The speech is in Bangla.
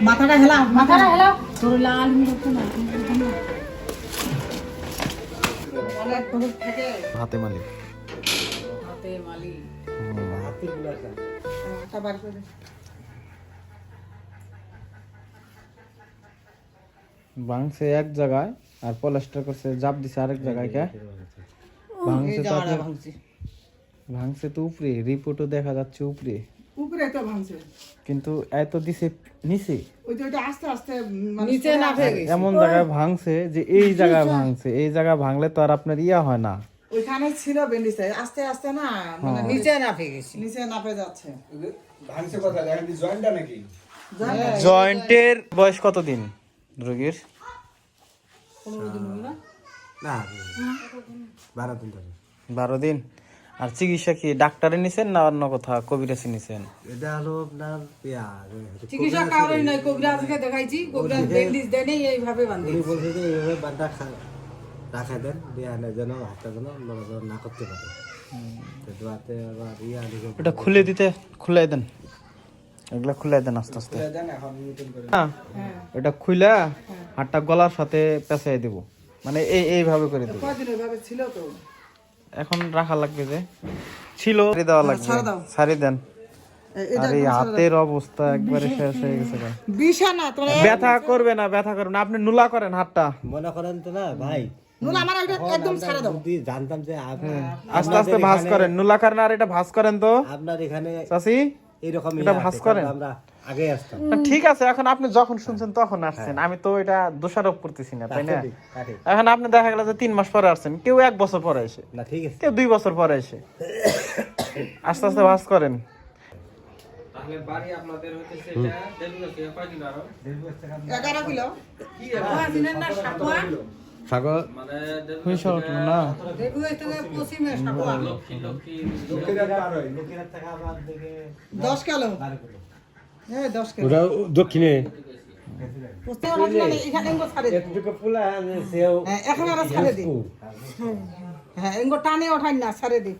মাথাটা হেলাও তোর লাল মিরতো না অনেক বহুত থাকে হাতে মালিক হাতে মালি হাতে গুলাটা সবার করে ভাঙছে এক জায়গায় আর পলাস্টার করছে জাপ দিছে আরেক জায়গায় কে ভাঙছে তো আপনার ভাঙছে তো উপরে রিপোর্টও দেখা যাচ্ছে উপরে উপরে তো ভাঙছে কিন্তু এত দিছে নিচে ওই যে ওটা আস্তে আস্তে নিচে না ফেলে এমন জায়গায় ভাঙছে যে এই জায়গায় ভাঙছে এই জায়গায় ভাঙলে তো আর আপনার ইয়া হয় না ওইখানে ছিল বেন্ডিসে আস্তে আস্তে না মানে নিচে না ফেলে গেছে নিচে না ফেলে যাচ্ছে ভাঙছে কথা দেখেন দি জয়েন্টটা নাকি জয়েন্টের বয়স কত দিন রোগীর 15 দিন হলো না 12 দিন ধরে 12 দিন আর চিকিৎসা কি ডাক্তারে নিছেন না অন্য কোথাও কবিরাজে নিছেন এটা হলো আপনার চিকিৎসা কারোই নাই কবিরাজকে দেখাইছি কবিরাজ বেন্ডিস দেনে এইভাবে বাঁধে উনি বলছে যে এইভাবে বান্ধা রাখা দেন দিয়ে আনে যেন হাতটা যেন নড়াচড়া না করতে পারে তো দোয়াতে আবার লিখে এটা খুলে দেন এগুলা খুলে দেন আস্তে আস্তে দেন এখন মিটিং করে হ্যাঁ এটা খুইলা হাতটা গলার সাথে পেঁচাই দেব মানে এইভাবে করে দেব কয়দিন এইভাবে ছিল তো এখন রাখা লাগবে যে ছিল দেওয়া লাগবে ছাড়ি দেন আর এই হাতের অবস্থা একবারে শেষ হয়ে গেছে বিছানা তোরা ব্যথা করবে না আপনি নুলা করেন হাতটা মনে করেন তো না ভাই নুলা আমার একদম ছাড়া দাও যদি জানতাম যে আস্তে আস্তে ভাঁজ করেন নুলা করেন আর এটা ভাঁজ করেন তো আপনার এখানে চাচি এইরকম এটা ভাঁজ করেন আমরা আগে আসতাম ঠিক আছে এখন আপনি যখন শুনছেন তখন আসছেন আমি তো এটা দোষারোপ করতেছি না তাই না কাটে এখন আপনি দেখা গেল যে 3 মাস পরে আসছেন কেউ 1 বছর পরে এসে না ঠিক আছে কেউ 2 বছর পরে এসে আস্তে আস্তে ভাঁজ করেন তাহলে বাড়ি আপনাদের হইতেছে এটা দেড় কিলো কয় কিলো আরো 11 কিলো কি দিনের না সাকুয়া সাগর মানে পয়সা উঠলো না দেখো এটা পশ্চিমে সাকুয়া লক্ষ্মী লোকেরা আর হয় লোকেরা টাকা বাদ থেকে 10 কিলো হ্যাঁ 10 কিলো ওটা দক্ষিণে পশ্চিমে ভাবছিলাম এখানে এঙ্গো ছাড়ে দে এতটুকু ফুলা সেও হ্যাঁ এখন আর ছাড়ে দে হ্যাঁ এঙ্গো টানে ওঠাই না ছাড়ে দে